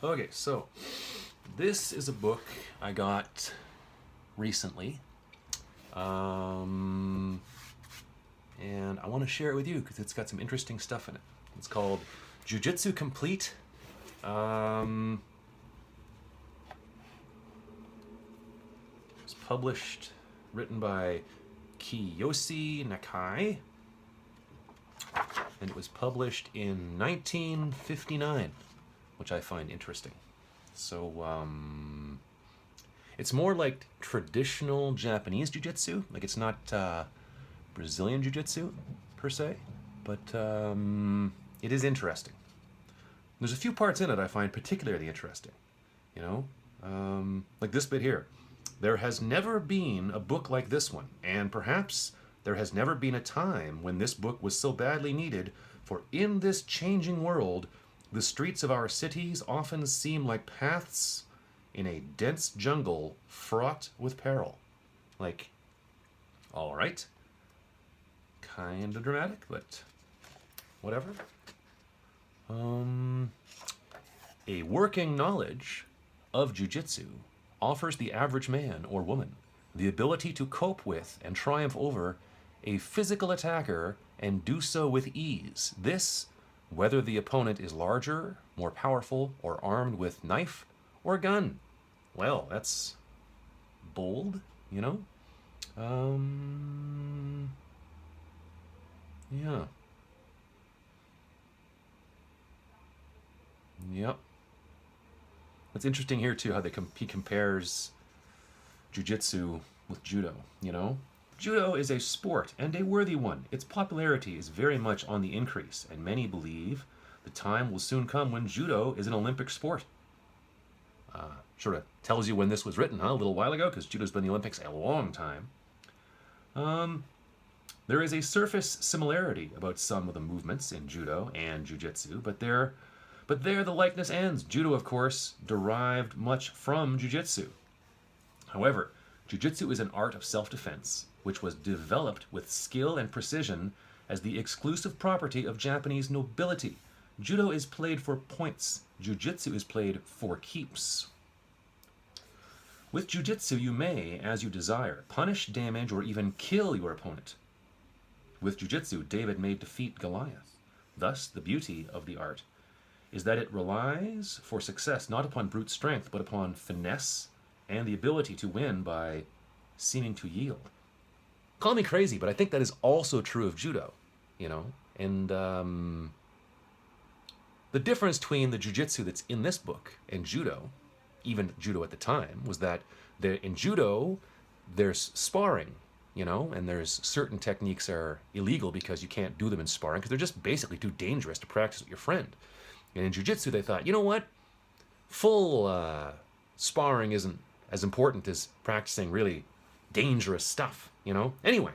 Okay, so this is a book I got recently, um, and I want to share it with you because it's got some interesting stuff in it. It's called Jiu Jitsu Complete. Um, it's published, written by Kiyose Nakae, and it was published in 1959, which I find interesting. So, it's more like traditional Japanese jiu-jitsu. Like it's not Brazilian jiu-jitsu per se, but it is interesting. There's a few parts in it I find particularly interesting. You know, like this bit here. There has never been a book like this one, and perhaps there has never been a time when this book was so badly needed, for in this changing world, the streets of our cities often seem like paths in a dense jungle fraught with peril. Like, all right, kind of dramatic, but whatever. A working knowledge of jujitsu offers the average man or woman the ability to cope with and triumph over a physical attacker and do so with ease. This, whether the opponent is larger, more powerful, or armed with knife or gun. Well, that's bold, you know? Yeah. Yep. It's interesting here too how he compares jujitsu with judo, you know? Judo is a sport and a worthy one. Its popularity is very much on the increase, and many believe the time will soon come when judo is an Olympic sport. Sort of tells you when this was written, huh? A little while ago, because judo's been in the Olympics a long time. There is a surface similarity about some of the movements in judo and jiu-jitsu, but there the likeness ends. Judo, of course, derived much from jiu-jitsu. However, jiu-jitsu is an art of self-defense, which was developed with skill and precision as the exclusive property of Japanese nobility. Judo is played for points. Jiu-jitsu is played for keeps. With jiu-jitsu, you may, as you desire, punish, damage, or even kill your opponent. With jiu-jitsu, David may defeat Goliath. Thus, the beauty of the art is that it relies for success not upon brute strength, but upon finesse and the ability to win by seeming to yield. Call me crazy, but I think that is also true of judo, you know? And the difference between the jiu-jitsu that's in this book and judo, even judo at the time, was that in judo, there's sparring, you know, and there's certain techniques are illegal because you can't do them in sparring because they're just basically too dangerous to practice with your friend. And in jiu-jitsu, they thought, you know what? Full sparring isn't as important as practicing really dangerous stuff, you know? Anyway,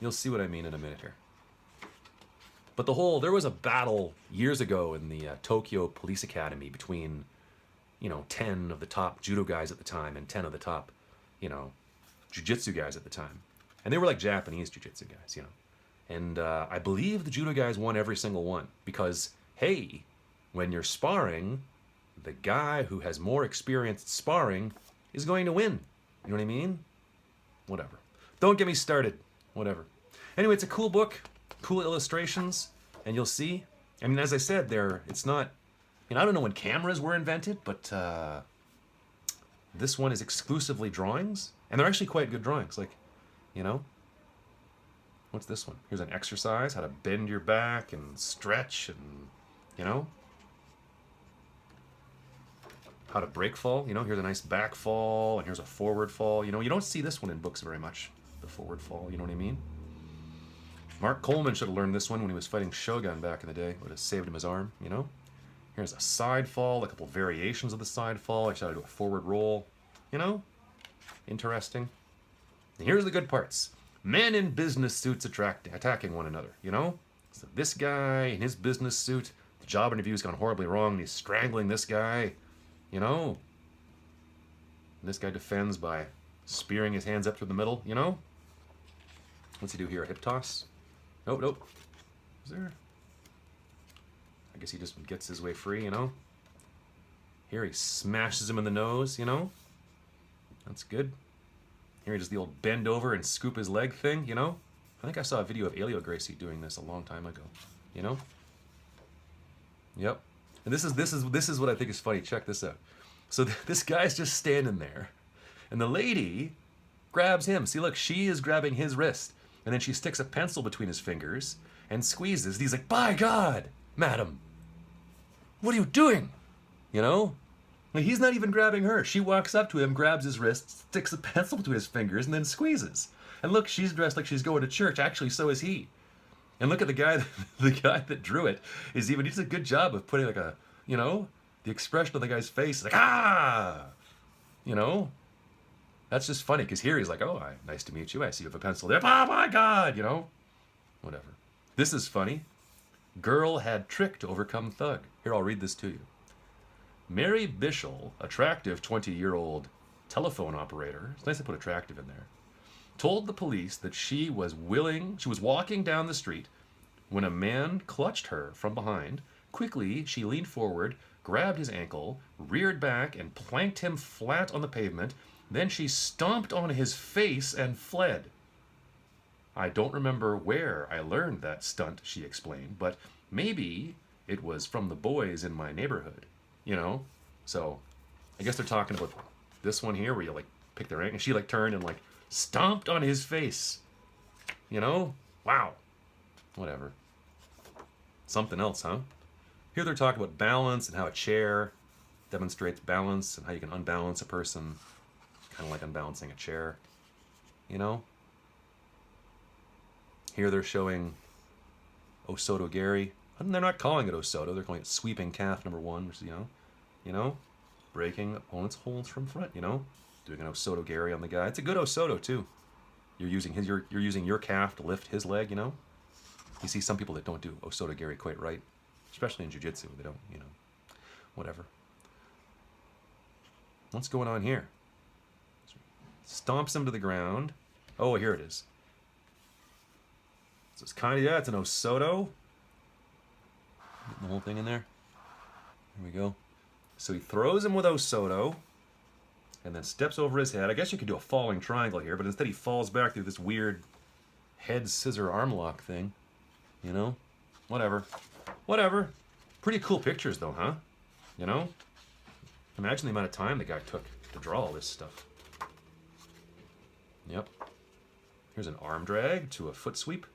you'll see what I mean in a minute here. But there was a battle years ago in the Tokyo Police Academy between, 10 of the top judo guys at the time and 10 of the top, jiu-jitsu guys at the time. And they were like Japanese jiu-jitsu guys, And I believe the judo guys won every single one because, hey, when you're sparring, the guy who has more experience sparring is going to win. You know what I mean? Whatever. Don't get me started. Whatever. Anyway, it's a cool book, cool illustrations, and you'll see. I mean, as I said, it's not, I don't know when cameras were invented, but this one is exclusively drawings, and they're actually quite good drawings. Like, what's this one? Here's an exercise, how to bend your back and stretch and, how to break fall. Here's a nice back fall, and here's a forward fall. You don't see this one in books very much, the forward fall, you know what I mean? Mark Coleman should have learned this one when he was fighting Shogun back in the day. Would have saved him his arm, Here's a side fall, a couple variations of the side fall. I tried to do a forward roll, Interesting. And here's the good parts. Men in business suits attacking one another, So this guy in his business suit, the job interview's gone horribly wrong, and he's strangling this guy, And this guy defends by spearing his hands up through the middle, What's he do here? A hip toss? Nope. Is there? I guess he just gets his way free, you know? Here he smashes him in the nose, you know? That's good. Here he does the old bend over and scoop his leg thing, you know? I think I saw a video of Elio Gracie doing this a long time ago, you know? Yep. And this is what I think is funny. Check this out. So this guy's just standing there, and the lady grabs him. See, look, she is grabbing his wrist, and then she sticks a pencil between his fingers and squeezes. And he's like, "By God, madam, what are you doing?" You know? Like, he's not even grabbing her. She walks up to him, grabs his wrist, sticks a pencil between his fingers, and then squeezes. And look, she's dressed like she's going to church. Actually, so is he. And look at the guy, the guy that drew it is even, he does a good job of putting like a, you know, the expression of the guy's face is like, ah, you know? That's just funny, because here he's like, "Oh, nice to meet you. I see you have a pencil there. Oh my God," you know? Whatever. This is funny. Girl had trick to overcome thug. Here, I'll read this to you. Mary Bishel, attractive 20-year-old telephone operator, it's nice to put attractive in there, told the police that she was walking down the street when a man clutched her from behind. Quickly, she leaned forward, grabbed his ankle, reared back, and planked him flat on the pavement. Then she stomped on his face and fled. "I don't remember where I learned that stunt," she explained, "but maybe it was from the boys in my neighborhood." You know? So, I guess they're talking about this one here where you, like, pick their ankle. And she, like, turned and, like, stomped on his face. You know? Wow. Whatever. Something else, huh? Here they're talking about balance and how a chair demonstrates balance and how you can unbalance a person. Kind of like unbalancing a chair. You know? Here they're showing Osoto Gary. And they're not calling it Osoto. They're calling it sweeping calf number 1, which is, you know, breaking opponent's holds from front, you know? Doing an Osoto Gary on the guy. It's a good Osoto, too. You're using your calf to lift his leg, you know? You see some people that don't do Osoto Gary quite right, especially in Jiu Jitsu. They don't, you know, whatever. What's going on here? Stomps him to the ground. Oh, here it is. So it's kind of, yeah, it's an Osoto. The whole thing in there. Here we go. So he throws him with Osoto and then steps over his head. I guess you could do a falling triangle here, but instead he falls back through this weird head scissor arm lock thing. You know? Whatever. Whatever. Pretty cool pictures though, huh? You know? Imagine the amount of time the guy took to draw all this stuff. Yep. Here's an arm drag to a foot sweep.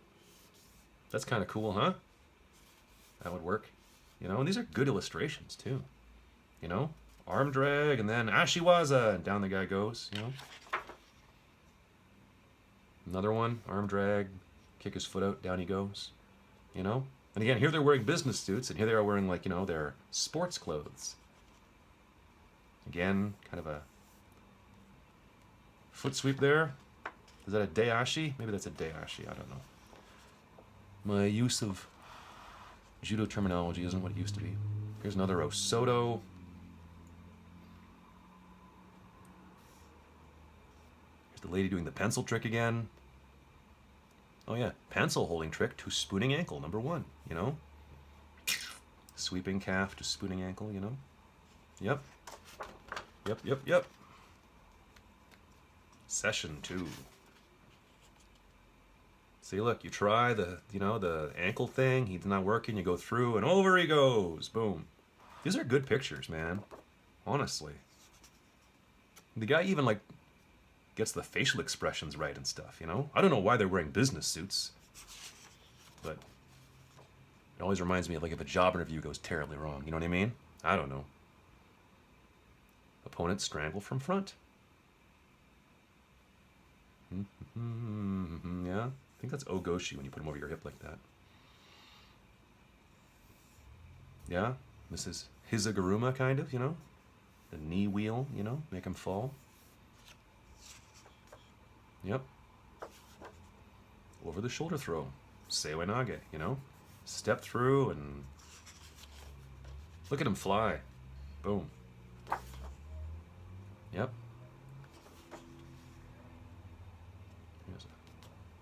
That's kind of cool, huh? That would work. You know, and these are good illustrations, too. You know? Arm drag, and then Ashiwaza, and down the guy goes, you know? Another one, arm drag, kick his foot out, down he goes. You know? And again, here they're wearing business suits, and here they are wearing, like, you know, their sports clothes. Again, kind of a foot sweep there. Is that a Dayashi? Maybe that's a Dayashi, I don't know. My use of judo terminology isn't what it used to be. Here's another Osoto. Here's the lady doing the pencil trick again. Oh yeah, pencil holding trick to spooning ankle, number 1, you know? Sweeping calf to spooning ankle, you know? Yep. Yep, yep, yep. Session 2. See, look, you try the, you know, the ankle thing, he's not working, you go through, and over he goes. Boom. These are good pictures, man. Honestly. The guy even, like, gets the facial expressions right and stuff, you know? I don't know why they're wearing business suits, but it always reminds me of, like, if a job interview goes terribly wrong, you know what I mean? I don't know. Opponent strangled from front. Yeah. I think that's Ogoshi when you put him over your hip like that. Yeah, this is Hizaguruma, kind of, you know? The knee wheel, you know? Make him fall. Yep. Over the shoulder throw. Seiwa Nage, you know? Step through and... Look at him fly. Boom. Yep.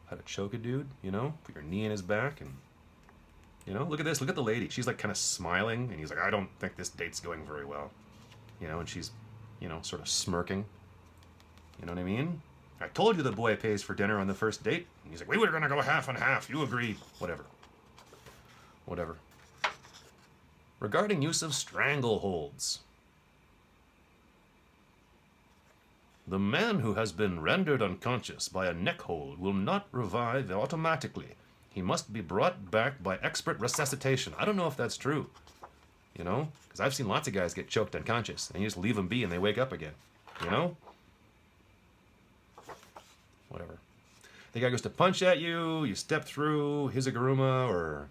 How to choke a dude, you know? Put your knee in his back and... You know, look at this. Look at the lady. She's like kind of smiling, and he's like, I don't think this date's going very well. You know, and she's, you know, sort of smirking. You know what I mean? I told you the boy pays for dinner on the first date. And he's like, we were going to go half and half. You agreed. Whatever. Whatever. Regarding use of strangleholds. The man who has been rendered unconscious by a neck hold will not revive automatically. He must be brought back by expert resuscitation. I don't know if that's true. You know? Because I've seen lots of guys get choked unconscious. And you just leave them be and they wake up again. You know? Whatever. The guy goes to punch at you. You step through Hizaguruma or,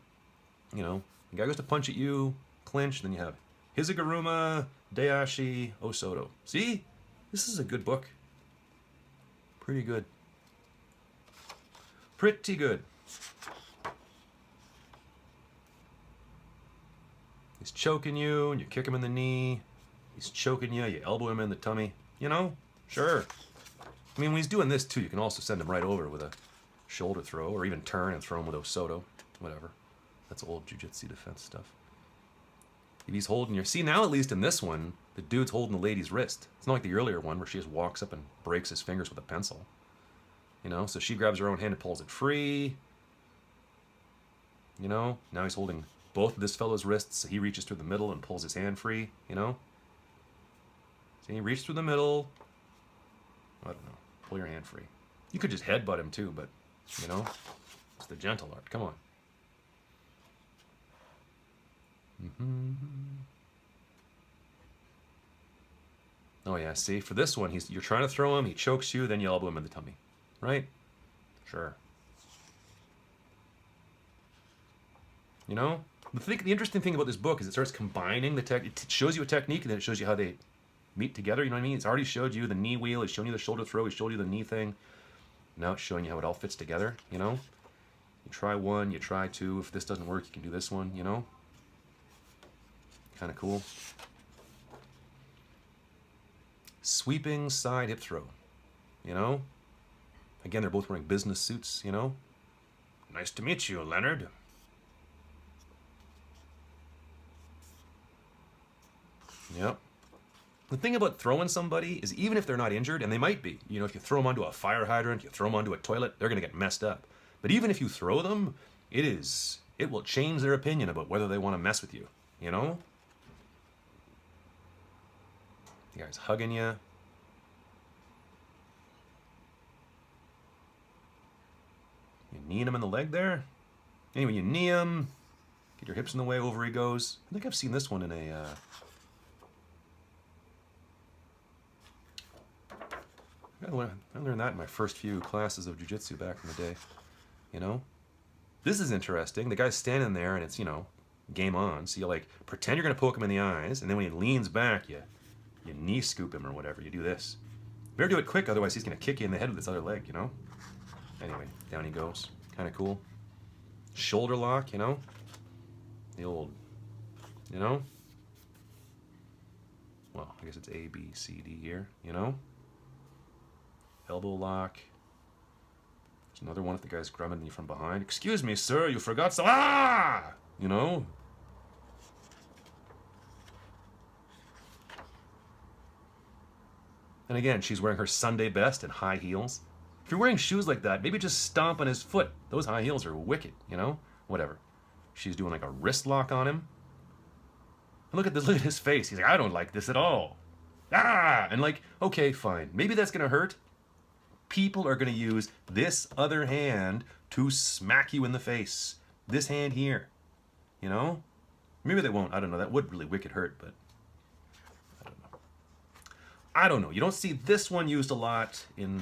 you know, the guy goes to punch at you, clinch, then you have Hizaguruma, Dayashi, Osoto. See? This is a good book. Pretty good. Pretty good. He's choking you, and you kick him in the knee. He's choking you, you elbow him in the tummy. You know? Sure. I mean, when he's doing this, too, you can also send him right over with a shoulder throw, or even turn and throw him with Osoto. Whatever. That's old Jiu-Jitsu defense stuff. If he's holding your... See, now at least in this one, the dude's holding the lady's wrist. It's not like the earlier one where she just walks up and breaks his fingers with a pencil. You know? So she grabs her own hand and pulls it free. You know? Now he's holding both of this fellow's wrists. So he reaches through the middle and pulls his hand free. You know? So he reaches through the middle. I don't know. Pull your hand free. You could just headbutt him too, but, you know? It's the gentle art. Come on. Mm-hmm. Oh yeah, see, for this one, you're trying to throw him, he chokes you, then you elbow him in the tummy. Right? Sure. You know? The interesting thing about this book is it starts combining the tech. It shows you a technique, and then it shows you how they meet together, you know what I mean? It's already showed you the knee wheel, it's shown you the shoulder throw, it's showed you the knee thing. Now it's showing you how it all fits together, you know? You try one, you try two. If this doesn't work, you can do this one, you know? Kind of cool. Sweeping side hip throw, you know? Again, they're both wearing business suits, you know? Nice to meet you, Leonard. Yep. The thing about throwing somebody is even if they're not injured, and they might be, you know, if you throw them onto a fire hydrant, you throw them onto a toilet, they're going to get messed up. But even if you throw them, it will change their opinion about whether they want to mess with you, you know? The guy's hugging you. You kneeing him in the leg there? Anyway, you knee him, get your hips in the way, over he goes. I think I've seen this one in a... I learned that in my first few classes of jiu-jitsu back in the day, you know? This is interesting. The guy's standing there and it's, you know, game on. So you like pretend you're going to poke him in the eyes, and then when he leans back, you knee scoop him or whatever. You do this. Better do it quick, otherwise he's going to kick you in the head with his other leg, you know? Anyway, down he goes. Kind of cool. Shoulder lock, you know? The old, you know? Well, I guess it's A, B, C, D here, you know? Elbow lock. There's another one if the guy's grabbing you from behind. Excuse me, sir, you forgot some... Ah! You know? And again, she's wearing her Sunday best and high heels. If you're wearing shoes like that, maybe just stomp on his foot. Those high heels are wicked, you know? Whatever. She's doing like a wrist lock on him. And look at his face. He's like, I don't like this at all. Ah! And like, okay, fine. Maybe that's going to hurt. People are going to use this other hand to smack you in the face. This hand here. You know? Maybe they won't. I don't know. That would really wicked hurt, but I don't know. You don't see this one used a lot in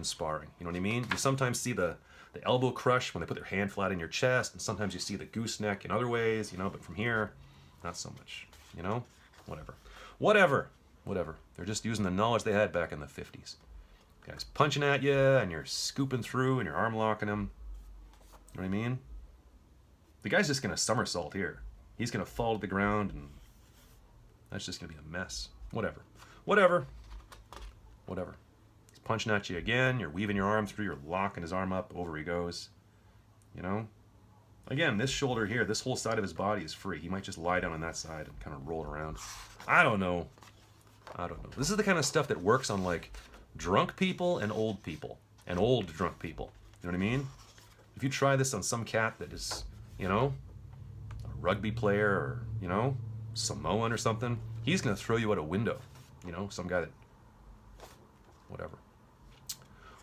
sparring. You know what I mean? You sometimes see the elbow crush when they put their hand flat in your chest, and sometimes you see the gooseneck in other ways, you know, but from here, not so much. You know? Whatever. They're just using the knowledge they had back in the 50s. Guy's punching at you, and you're scooping through, and you're arm locking him. You know what I mean? The guy's just going to somersault here. He's going to fall to the ground, and that's just going to be a mess. Whatever. He's punching at you again. You're weaving your arm through. You're locking his arm up. Over he goes. You know? Again, this shoulder here, this whole side of his body is free. He might just lie down on that side and kind of roll around. I don't know. I don't know. This is the kind of stuff that works on like drunk people and old people. And old drunk people. You know what I mean? If you try this on some cat that is, you know, a rugby player or, you know, Samoan or something, he's going to throw you out a window. You know, some guy that, whatever.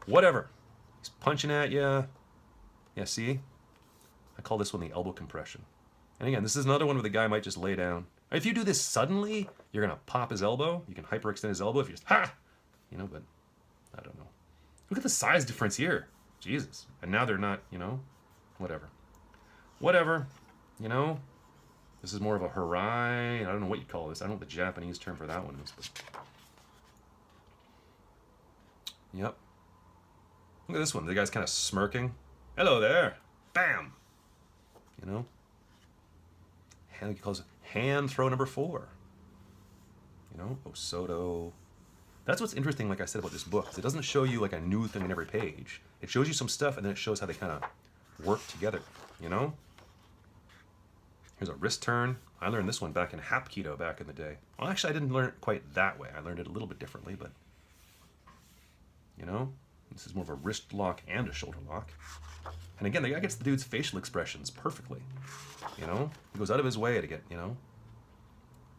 Whatever. He's punching at you. Yeah, see? I call this one the elbow compression. And again, this is another one where the guy might just lay down. If you do this suddenly, you're going to pop his elbow. You can hyperextend his elbow if you just, ha! You know, but I don't know. Look at the size difference here. Jesus. And now they're not, you know, whatever. Whatever. You know, this is more of a harai. I don't know what you call this. I don't know what the Japanese term for that one is. But... Yep. Look at this one. The guy's kind of smirking. Hello there. Bam. You know? He calls it hand throw number 4. You know? Osoto. That's what's interesting, like I said, about this book. It doesn't show you like a new thing in every page. It shows you some stuff, and then it shows how they kind of work together. You know? Here's a wrist turn. I learned this one back in Hapkido back in the day. Well, actually, I didn't learn it quite that way. I learned it a little bit differently, but... You know? This is more of a wrist lock and a shoulder lock. And again, the guy gets the dude's facial expressions perfectly. You know? He goes out of his way to get, you know,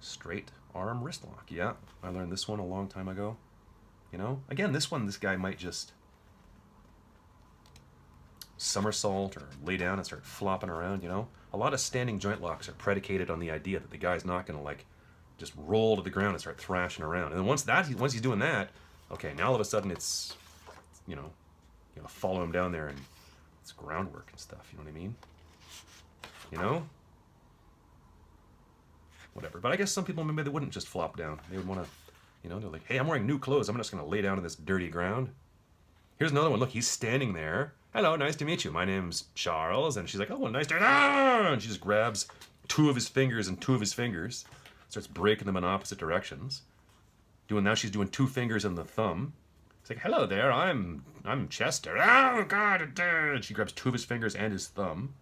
straight arm wrist lock. Yeah, I learned this one a long time ago. You know? Again, this one, this guy might just somersault or lay down and start flopping around, you know? A lot of standing joint locks are predicated on the idea that the guy's not going to, like, just roll to the ground and start thrashing around. And then once he's doing that, okay, now all of a sudden it's, you know, follow him down there and it's groundwork and stuff, you know what I mean? You know? Whatever. But I guess some people, maybe they wouldn't just flop down. They would want to, you know, they're like, hey, I'm wearing new clothes. I'm just going to lay down in this dirty ground. Here's another one. Look, he's standing there. Hello, nice to meet you. My name's Charles. And she's like, oh, well, nice to... Ah! And she just grabs 2 of his fingers and 2 of his fingers. Starts breaking them in opposite directions. Now she's doing 2 fingers and the thumb. It's like, hello there, I'm Chester. Oh, God. And she grabs 2 of his fingers and his thumb.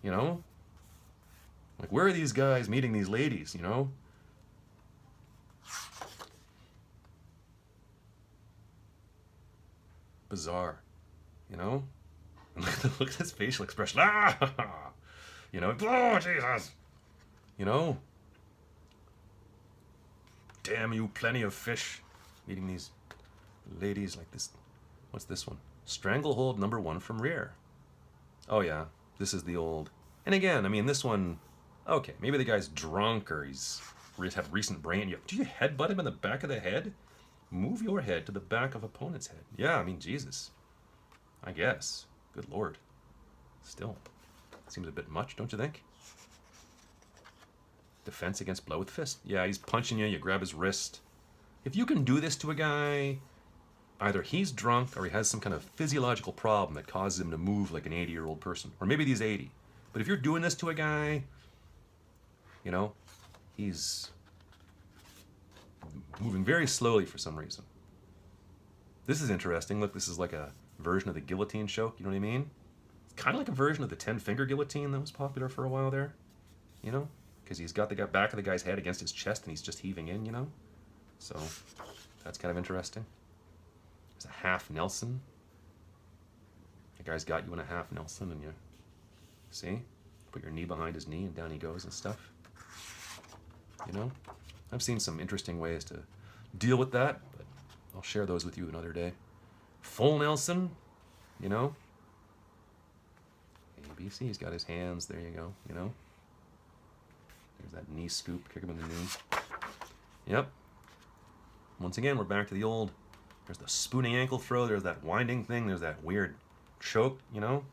You know? Like, where are these guys meeting these ladies, you know? Bizarre. You know? Look at his facial expression. Ah! You know? Oh, Jesus! You know? Damn you, plenty of fish. Meeting these ladies like this. What's this one? Stranglehold number 1 from rear. Oh, yeah. This is the old... And again, I mean, this one... Okay, maybe the guy's drunk or he's had recent brain. Do you headbutt him in the back of the head? Move your head to the back of opponent's head. Yeah, I mean, Jesus. I guess. Good Lord. Still. Seems a bit much, don't you think? Defense against blow with fist. Yeah, he's punching you. You grab his wrist. If you can do this to a guy, either he's drunk or he has some kind of physiological problem that causes him to move like an 80-year-old person. Or maybe he's 80. But if you're doing this to a guy, you know, he's moving very slowly for some reason. This is interesting. Look, this is like a version of the guillotine choke. You know what I mean? It's kind of like a version of the 10-finger guillotine that was popular for a while there. You know? Because he's got the back of the guy's head against his chest and he's just heaving in, you know? So, that's kind of interesting. There's a half Nelson. The guy's got you in a half Nelson and you, see? Put your knee behind his knee and down he goes and stuff. You know? I've seen some interesting ways to deal with that, but I'll share those with you another day. Full Nelson, you know? ABC, he's got his hands, there you go, you know? There's that knee scoop, kick him in the knee. Yep. Once again, we're back to the old, there's the spooning ankle throw, there's that winding thing, there's that weird choke, you know?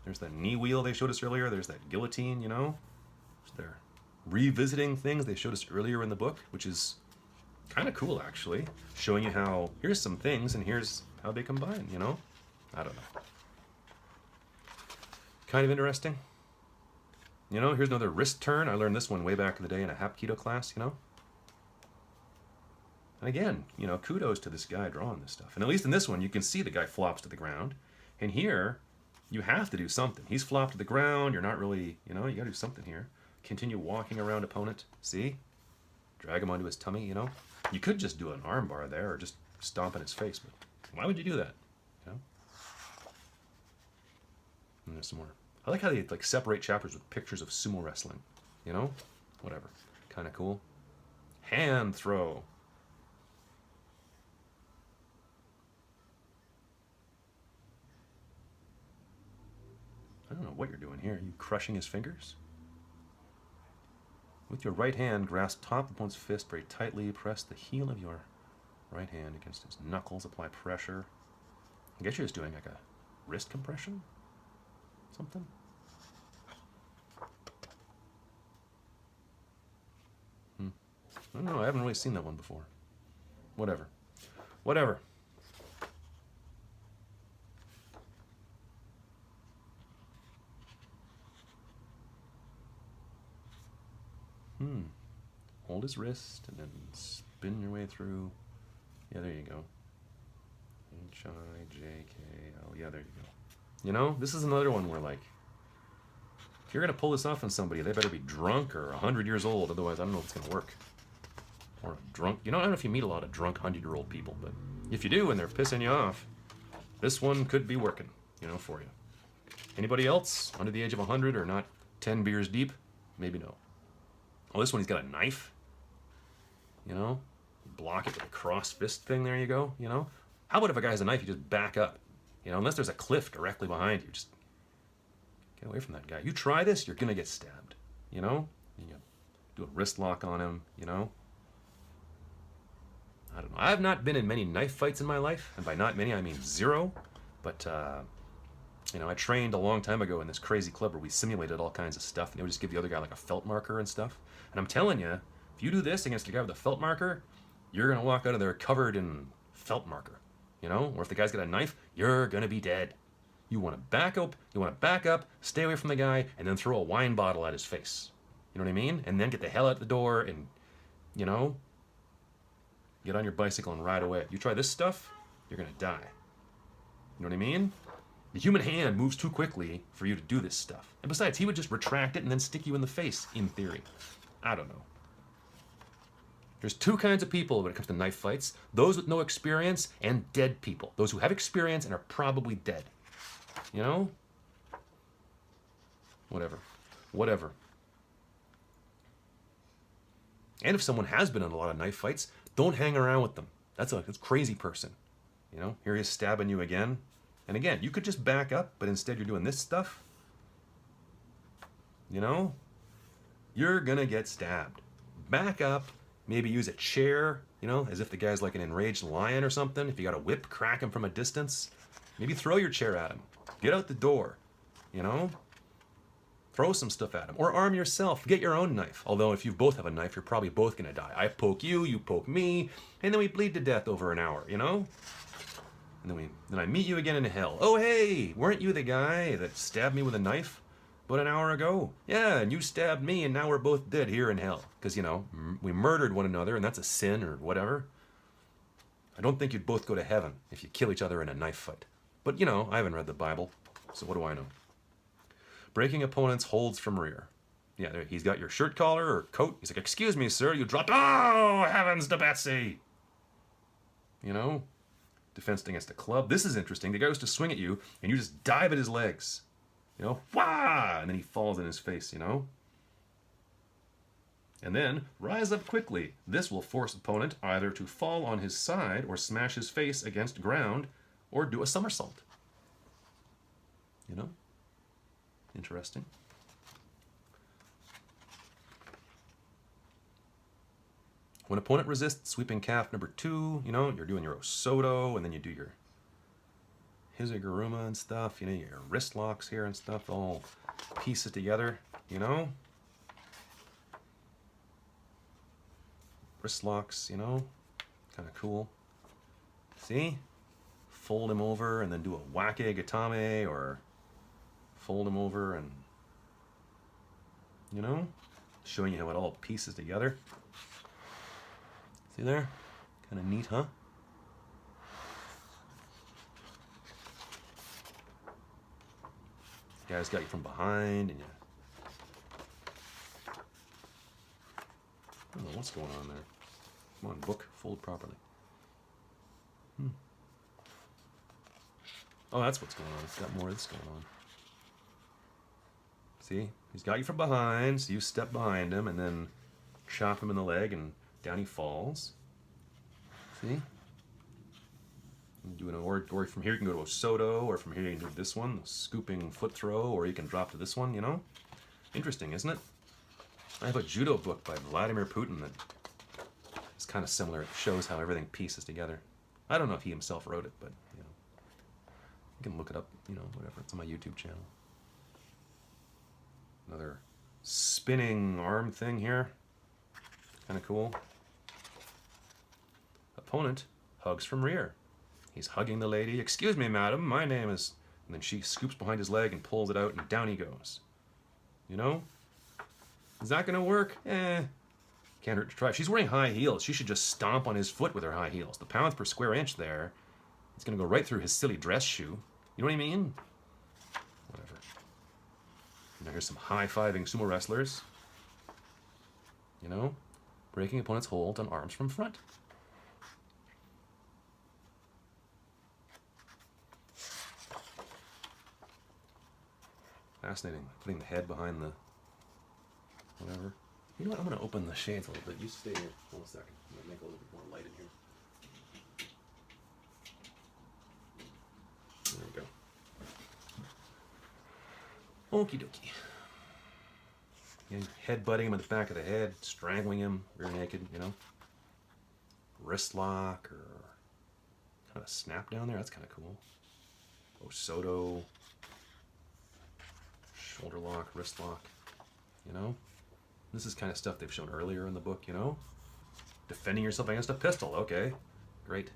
There's that knee wheel they showed us earlier, there's that guillotine, you know? They're revisiting things they showed us earlier in the book, which is kind of cool, actually. Showing you how, here's some things, and here's how they combine, you know? I don't know. Kind of interesting. You know, here's another wrist turn. I learned this one way back in the day in a Hapkido class, you know? And again, you know, kudos to this guy drawing this stuff. And at least in this one, you can see the guy flops to the ground. And here, You have to do something. He's flopped to the ground. You're not really, you got to do something here. Continue walking around opponent. See? Drag him onto his tummy, You could just do an arm bar there or just stomp in his face, but why would you do that? And there's some more. I like how they separate chapters with pictures of sumo wrestling. Whatever. Kind of cool. Hand throw. I don't know what you're doing here. Are you crushing his fingers? With your right hand, grasp top of one's fist very tightly. Press the heel of your right hand against his knuckles. Apply pressure. I guess you're just doing like a wrist compression? Something? I don't know. I haven't really seen that one before. Whatever. Whatever. Hold his wrist and then spin your way through. Yeah, there you go. H-I-J-K-L. Yeah, there you go. This is another one where, if you're going to pull this off on somebody, they better be drunk or 100 years old. Otherwise, I don't know if it's going to work. Or a drunk. I don't know if you meet a lot of drunk 100-year-old people, but if you do and they're pissing you off, this one could be working, for you. Anybody else under the age of 100 or not 10 beers deep? Maybe no. Oh, this one, he's got a knife. Block it with a cross fist thing. There you go. How about if a guy has a knife, you just back up? Unless there's a cliff directly behind you, just get away from that guy. You try this, you're gonna get stabbed. You do a wrist lock on him. I don't know. I've not been in many knife fights in my life, and by not many I mean zero. But I trained a long time ago in this crazy club where we simulated all kinds of stuff, and they would just give the other guy like a felt marker and stuff. And I'm telling you, if you do this against a guy with a felt marker, you're gonna walk out of there covered in felt marker. Or if the guy's got a knife, you're gonna be dead. You want to back up, stay away from the guy, and then throw a wine bottle at his face. You know what I mean? And then get the hell out the door and, get on your bicycle and ride away. You try this stuff, you're gonna die. You know what I mean? The human hand moves too quickly for you to do this stuff. And besides, he would just retract it and then stick you in the face, in theory. I don't know. There's two kinds of people when it comes to knife fights. Those with no experience and dead people. Those who have experience and are probably dead. Whatever. And if someone has been in a lot of knife fights, don't hang around with them. That's a crazy person. Here he is stabbing you again. And again, you could just back up, but instead you're doing this stuff. You're gonna get stabbed. Back up. Maybe use a chair, as if the guy's like an enraged lion or something. If you got a whip, crack him from a distance. Maybe throw your chair at him. Get out the door, Throw some stuff at him. Or arm yourself. Get your own knife. Although if you both have a knife, you're probably both going to die. I poke you, you poke me, and then we bleed to death over an hour, And then I meet you again in hell. Oh, hey, weren't you the guy that stabbed me with a knife about an hour ago? Yeah, and you stabbed me, and now we're both dead here in hell. Because, we murdered one another, and that's a sin or whatever. I don't think you'd both go to heaven if you kill each other in a knife fight. But, I haven't read the Bible, so what do I know? Breaking opponent's holds from rear. Yeah, there, he's got your shirt collar or coat. He's like, excuse me, sir, you dropped... Oh, heavens to Betsy! Defense against a club. This is interesting. The guy goes to swing at you, and you just dive at his legs. Wah! And then he falls in his face, And then, rise up quickly. This will force opponent either to fall on his side or smash his face against ground or do a somersault. Interesting. When opponent resists sweeping calf number 2, you're doing your Osoto, and then you do your Hizaguruma and stuff, your wrist locks here and stuff, all pieces together, Wrist locks, kind of cool. See? Fold him over and then do a wake gatame, or fold him over and, showing you how it all pieces together. See there? Kind of neat, huh? Guy's got you from behind, and you... I don't know what's going on there. Come on, book, fold properly. Oh, that's what's going on. It's got more of this going on. See? He's got you from behind, so you step behind him and then chop him in the leg and down he falls. See? You do an or from here you can go to a Soto, or from here you can do this one, the scooping foot throw, or you can drop to this one, you know? Interesting, isn't it? I have a judo book by Vladimir Putin that is kind of similar. It shows how everything pieces together. I don't know if he himself wrote it, but, you know. You can look it up, you know, whatever. It's on my YouTube channel. Another spinning arm thing here. Kind of cool. Opponent hugs from rear. He's hugging the lady. Excuse me, madam, my name is... And then she scoops behind his leg and pulls it out, and down he goes. You know? Is that going to work? Can't hurt to try. She's wearing high heels. She should just stomp on his foot with her high heels. The pounds per square inch there, it's going to go right through his silly dress shoe. You know what I mean? Whatever. Now here's some high-fiving sumo wrestlers. You know? Breaking opponent's hold on arms from front. Fascinating. Putting the head behind the... whatever. You know what? I'm going to open the shades a little bit. You stay here. Hold a second. I'm going to make a little bit more light in here. There we go. Okie dokie. Head-butting him in the back of the head, strangling him, rear naked, you know. Wrist lock, or kind of snap down there. That's kind of cool. Osoto. Shoulder lock, wrist lock, you know. This is kind of stuff they've shown earlier in the book, you know. Defending yourself against a pistol. Okay, great.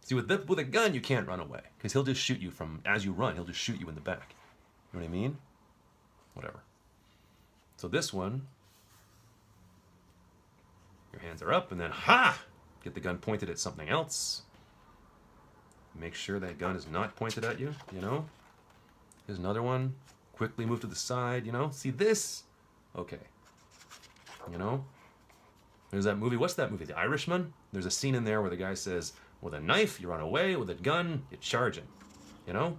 See, with a gun, you can't run away, because he'll just shoot you from, as you run, he'll just shoot you in the back. You know what I mean? Whatever. So this one, your hands are up, and then, ha! Get the gun pointed at something else. Make sure that gun is not pointed at you, you know. Here's another one. Quickly move to the side, you know. See this? Okay. You know? There's that movie. What's that movie? The Irishman? There's a scene in there where the guy says, with a knife, you run away. With a gun, you charge him. You know?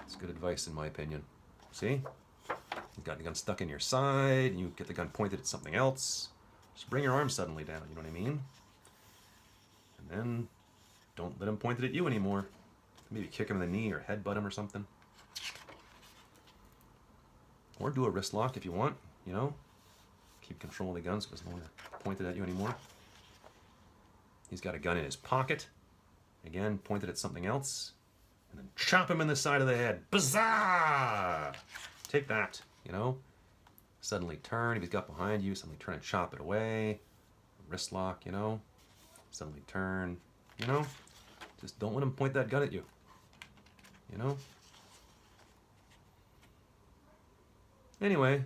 It's good advice, in my opinion. See? You've got the gun stuck in your side, and you get the gun pointed at something else. Just bring your arm suddenly down, you know what I mean? And then, don't let him point it at you anymore. Maybe kick him in the knee or headbutt him or something. Or do a wrist lock if you want, you know. Keep control of the gun so it doesn't want to point it at you anymore. He's got a gun in his pocket. Again, pointed at something else. And then chop him in the side of the head. Bazaar! Take that, you know. Suddenly turn. If he's got behind you, suddenly turn and chop it away. Wrist lock, you know. Suddenly turn, you know. Just don't let him point that gun at you. You know? Anyway.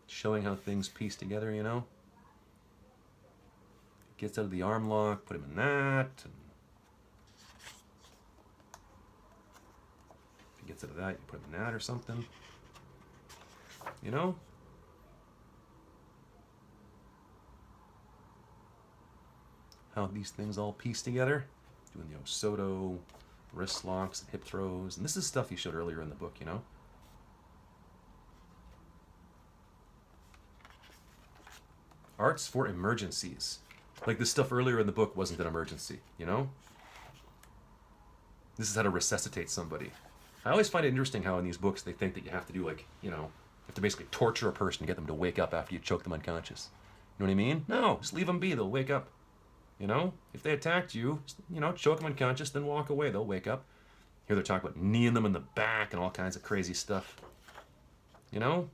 Showing how things piece together, you know? Gets out of the arm lock, put him in that. And if he gets out of that, you put him in that or something. You know? How these things all piece together. Doing the Osoto, wrist locks, and hip throws. And this is stuff he showed earlier in the book, you know? Arts for emergencies. Like this stuff earlier in the book wasn't an emergency, you know? This is how to resuscitate somebody. I always find it interesting how in these books they think that you have to do like, you know, you have to basically torture a person to get them to wake up after you choke them unconscious. You know what I mean? No, just leave them be, they'll wake up. You know, if they attacked you, you know, choke them unconscious, then walk away. They'll wake up. Here they're talking about kneeing them in the back and all kinds of crazy stuff. You know?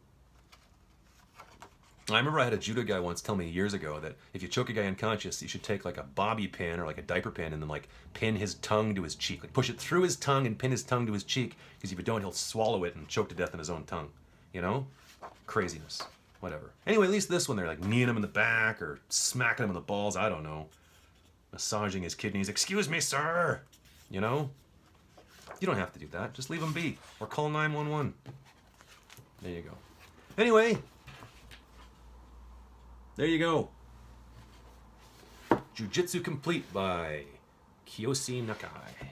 I remember I had a judo guy once tell me years ago that if you choke a guy unconscious, you should take like a bobby pin or like a diaper pin and then like pin his tongue to his cheek. Like push it through his tongue and pin his tongue to his cheek, because if you don't, he'll swallow it and choke to death in his own tongue. You know? Craziness. Whatever. Anyway, at least this one, they're like kneeing him in the back or smacking him in the balls. I don't know. massaging his kidneys. Excuse me, sir. You know? You don't have to do that. Just leave him be. Or call 911. There you go. Anyway. There you go. Jiu Jitsu Complete by Kiyose Nakae.